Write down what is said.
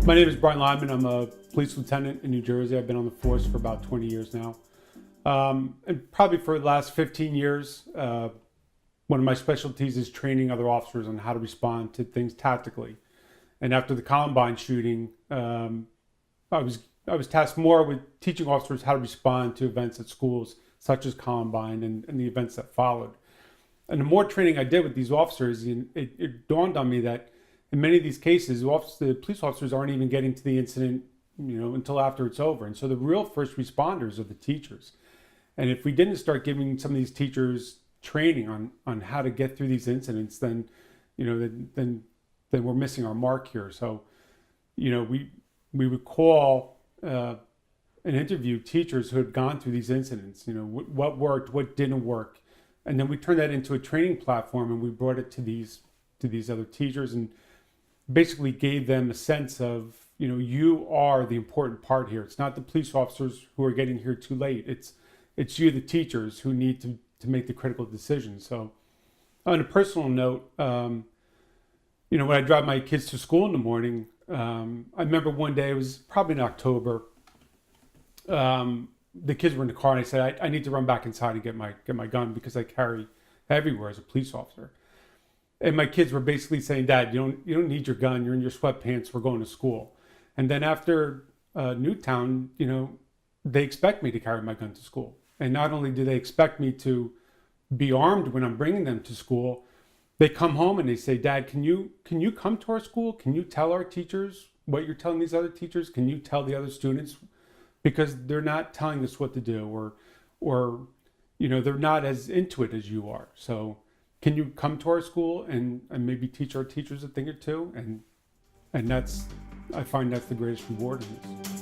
My name is Brian Lyman. I'm a police lieutenant in New Jersey. I've been on the force for about 20 years now. And probably for the last 15 years, one of my specialties is training other officers on how to respond to things tactically. And after the Columbine shooting, I was tasked more with teaching officers how to respond to events at schools, such as Columbine and the events that followed. And the more training I did with these officers, it dawned on me that in many of these cases, the police officers aren't even getting to the incident, until after it's over. And so the real first responders are the teachers. And if we didn't start giving some of these teachers training on how to get through these incidents, then we're missing our mark here. So, we would call and interview teachers who had gone through these incidents. What worked, what didn't work, and then we turned that into a training platform, and we brought it to these other teachers and basically gave them a sense of, you are the important part here. It's not the police officers who are getting here too late. It's you, the teachers, who need to make the critical decisions. So on a personal note, when I drive my kids to school in the morning, I remember one day, it was probably in October, the kids were in the car and I said, I need to run back inside and get my gun because I carry everywhere as a police officer. And my kids were basically saying, Dad, you don't need your gun. You're in your sweatpants. We're going to school. And then after Newtown, they expect me to carry my gun to school. And not only do they expect me to be armed when I'm bringing them to school, they come home and they say, Dad, can you come to our school? Can you tell our teachers what you're telling these other teachers? Can you tell the other students? Because they're not telling us what to do, or they're not as into it as you are. So can you come to our school and maybe teach our teachers a thing or two? And I find that's the greatest reward in this.